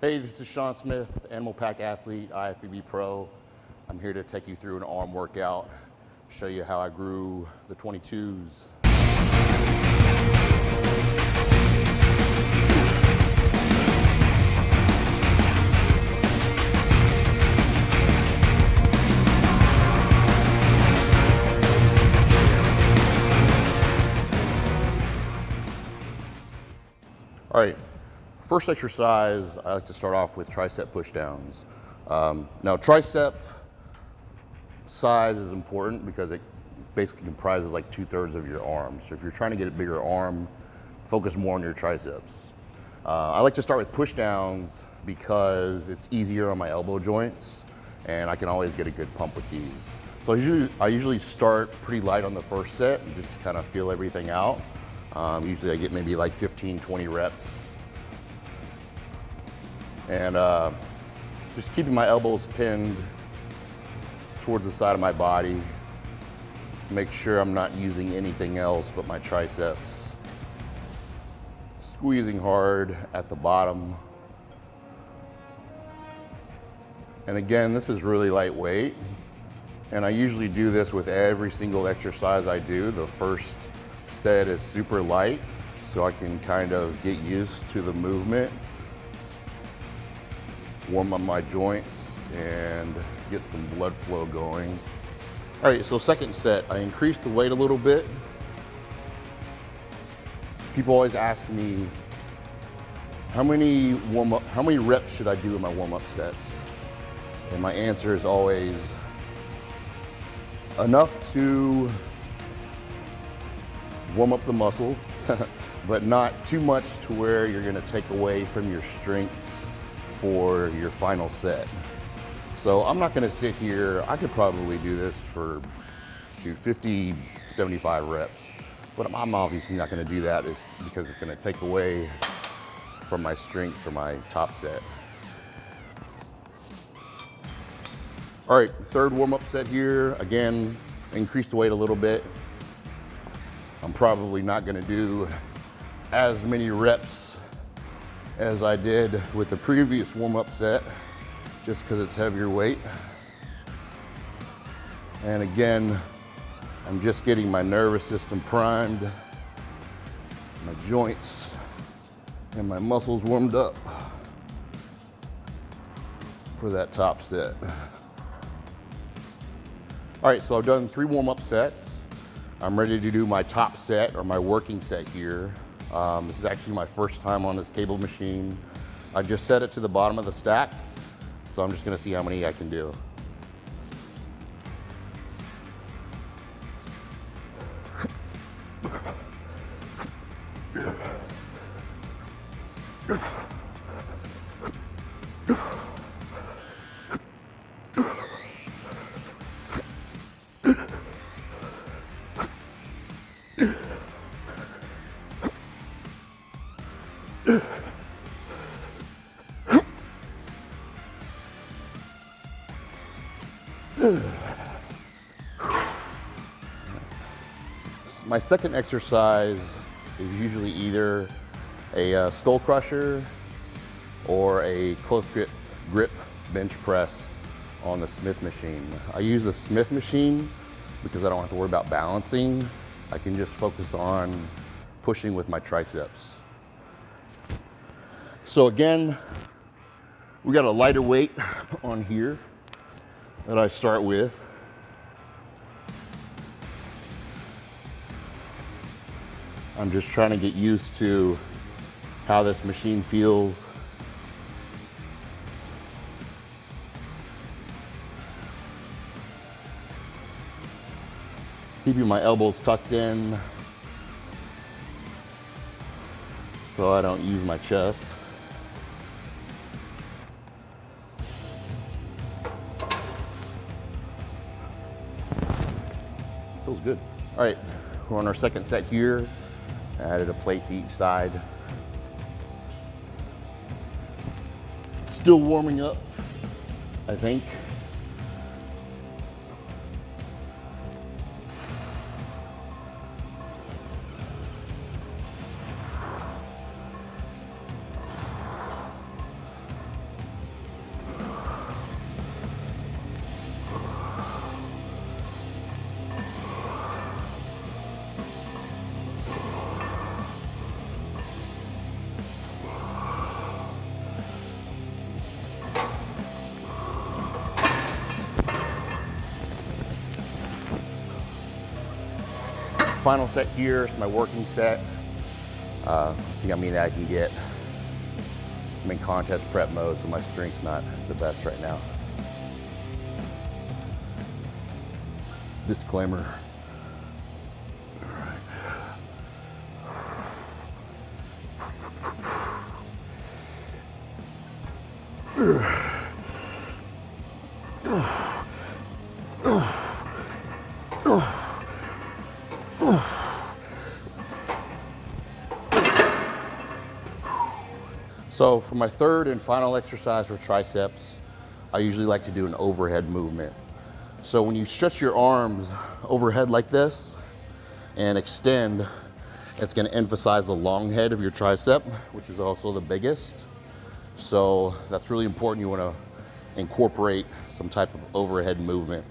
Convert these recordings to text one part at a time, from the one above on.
Hey, this is Shawn Smith, Animal Pack athlete, IFBB Pro. I'm here to take you through an arm workout, show you how I grew the 22s. All right, first exercise, I like to start off with tricep pushdowns. Now, tricep size is important because it basically comprises like 2/3 of your arm. So if you're trying to get a bigger arm, focus more on your triceps. I like to start with pushdowns because it's easier on my elbow joints and I can always get a good pump with these. So I usually start pretty light on the first set and just to kind of feel everything out. Usually I get maybe like 15, 20 reps. And just keeping my elbows pinned towards the side of my body. Make sure I'm not using anything else but my triceps. Squeezing hard at the bottom. And again, this is really lightweight. And I usually do this with every single exercise I do. The first set is super light, so I can kind of get used to the movement, warm up my joints, and get some blood flow going. All right, so second set, I increased the weight a little bit. People always ask me, how many reps should I do in my warm-up sets? And my answer is always enough to warm up the muscle, but not too much to where you're gonna take away from your strength for your final set. So I'm not gonna sit here, I could probably do this for 50, 75 reps, but I'm obviously not gonna do that because it's gonna take away from my strength for my top set. All right, third warm-up set here. Again, increase the weight a little bit. I'm probably not gonna do as many reps as I did with the previous warm-up set, just because it's heavier weight. And again, I'm just getting my nervous system primed, my joints and my muscles warmed up for that top set. All right, so I've done 3 warm-up sets. I'm ready to do my top set, or my working set here. This is actually my first time on this cable machine. I just set it to the bottom of the stack, so I'm just gonna see how many I can do. My second exercise is usually either a skull crusher or a close grip bench press on the Smith machine. I use the Smith machine because I don't have to worry about balancing. I can just focus on pushing with my triceps. So again, we got a lighter weight on here that I start with. I'm just trying to get used to how this machine feels. Keeping my elbows tucked in so I don't use my chest. Feels good. All right, we're on our second set here. I added a plate to each side. Still warming up, I think. final set here is my working set. See how many I can get. I'm in contest prep mode, so my strength's not the best right now. Disclaimer. So for my third and final exercise for triceps, I usually like to do an overhead movement. So when you stretch your arms overhead like this and extend, it's going to emphasize the long head of your tricep, which is also the biggest. So that's really important. You want to incorporate some type of overhead movement.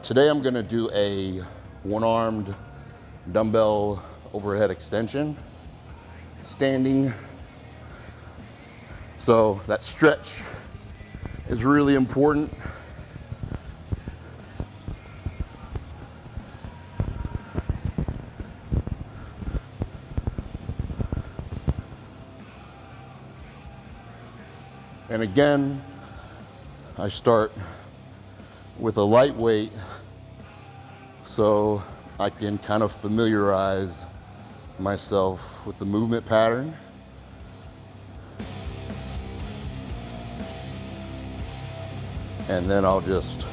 Today I'm going to do a one-armed dumbbell overhead extension, standing. So that stretch is really important. And again, I start with a light weight so I can kind of familiarize myself with the movement pattern. And then I'll just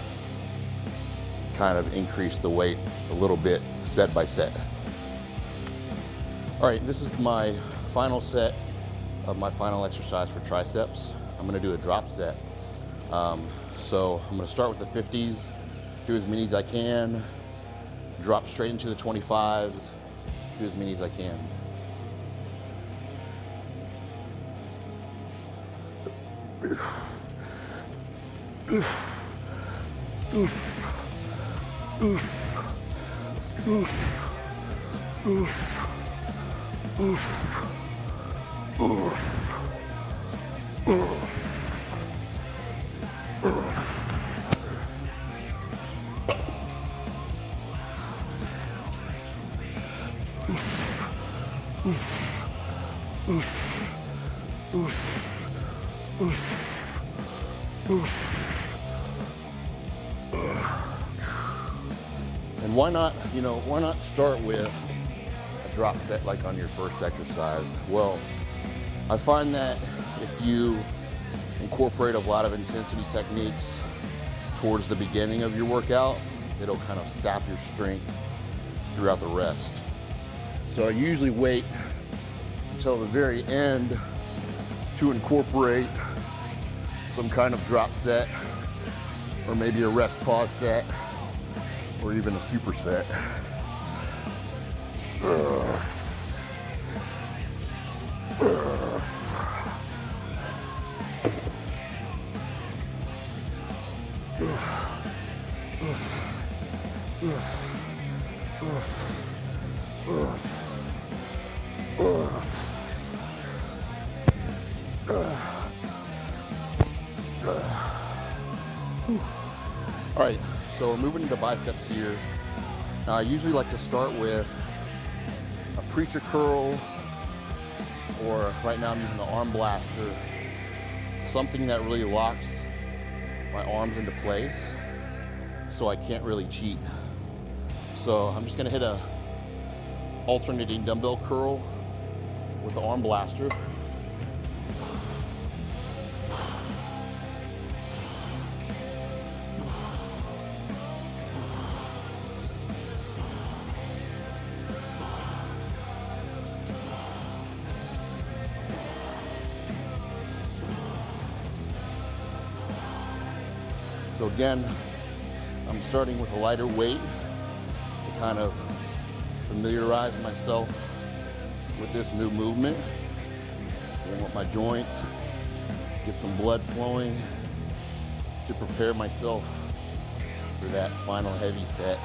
kind of increase the weight a little bit set by set. All right, this is my final set of my final exercise for triceps. I'm gonna do a drop set. So I'm gonna start with the 50s, do as many as I can, drop straight into the 25s, do as many as I can. And why not start with a drop set like on your first exercise? Well, I find that if you incorporate a lot of intensity techniques towards the beginning of your workout, it'll kind of sap your strength throughout the rest. So I usually wait until the very end to incorporate some kind of drop set, or maybe a rest pause set, or even a superset. All right, so we're moving into biceps here. Now I usually like to start with a preacher curl, or right now I'm using the arm blaster, something that really locks my arms into place so I can't really cheat. So I'm just gonna hit a alternating dumbbell curl with the arm blaster. So again, I'm starting with a lighter weight to kind of familiarize myself with this new movement. Warm up my joints, get some blood flowing to prepare myself for that final heavy set.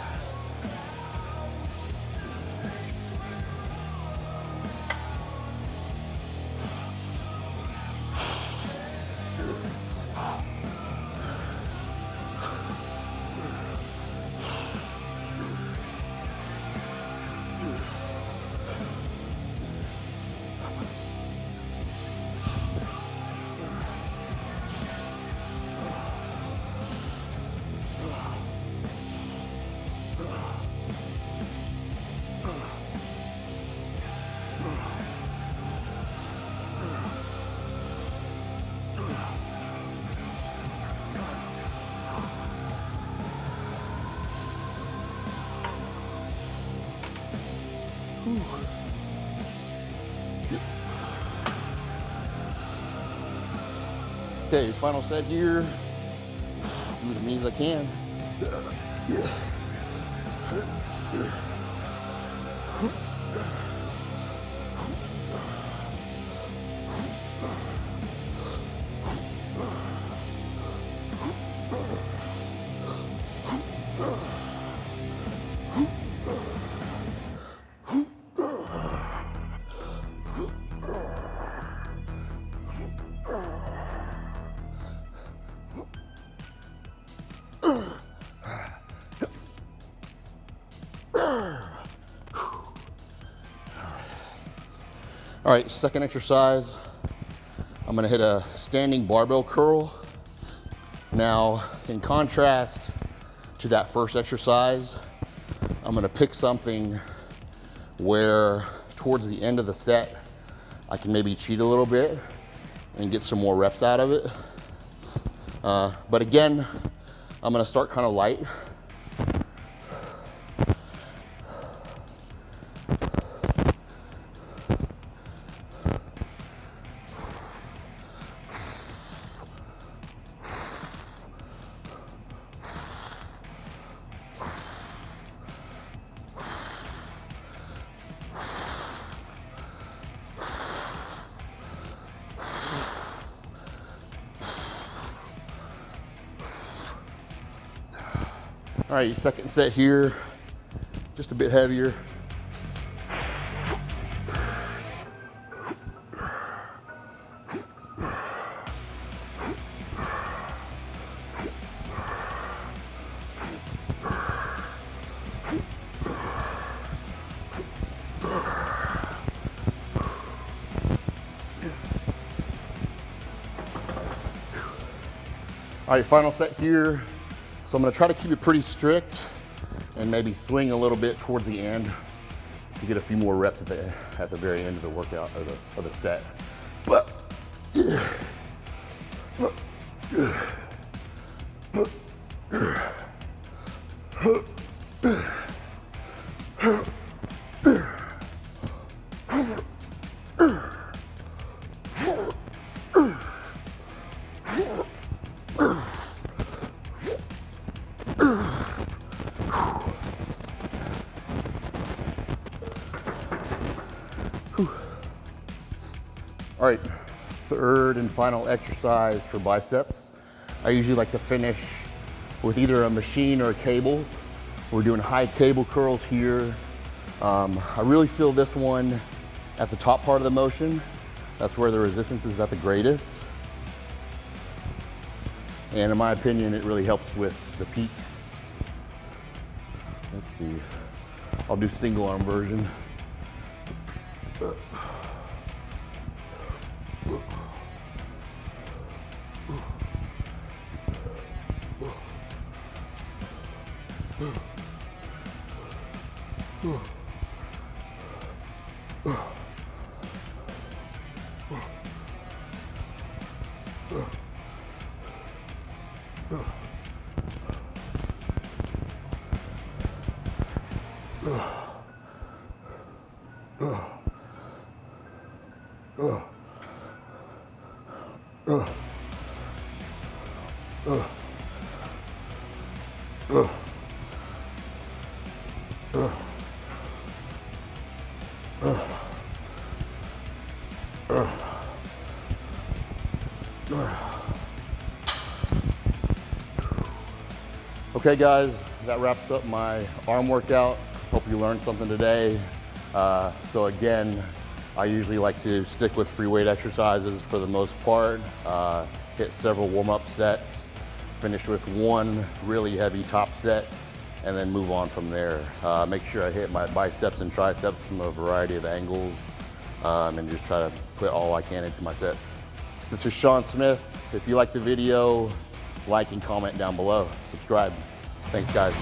Okay, final set here. Do as many as I can. All right, second exercise, I'm gonna hit a standing barbell curl. Now, in contrast to that first exercise, I'm gonna pick something where towards the end of the set, I can maybe cheat a little bit and get some more reps out of it. But again, I'm gonna start kind of light. All right, second set here, just a bit heavier. All right, final set here. So I'm gonna try to keep it pretty strict and maybe swing a little bit towards the end to get a few more reps at the very end of the workout, of the set. But, all right, third and final exercise for biceps. I usually like to finish with either a machine or a cable. We're doing high cable curls here. I really feel this one at the top part of the motion. That's where the resistance is at the greatest. And in my opinion, it really helps with the peak. Let's see, I'll do single arm version. Okay guys, that wraps up my arm workout. Hope you learned something today. So again, I usually like to stick with free weight exercises for the most part. Hit several warm-up sets, finish with one really heavy top set, and then move on from there. Make sure I hit my biceps and triceps from a variety of angles, and just try to put all I can into my sets. This is Shawn Smith. If you liked the video, like and comment down below. Subscribe. Thanks guys.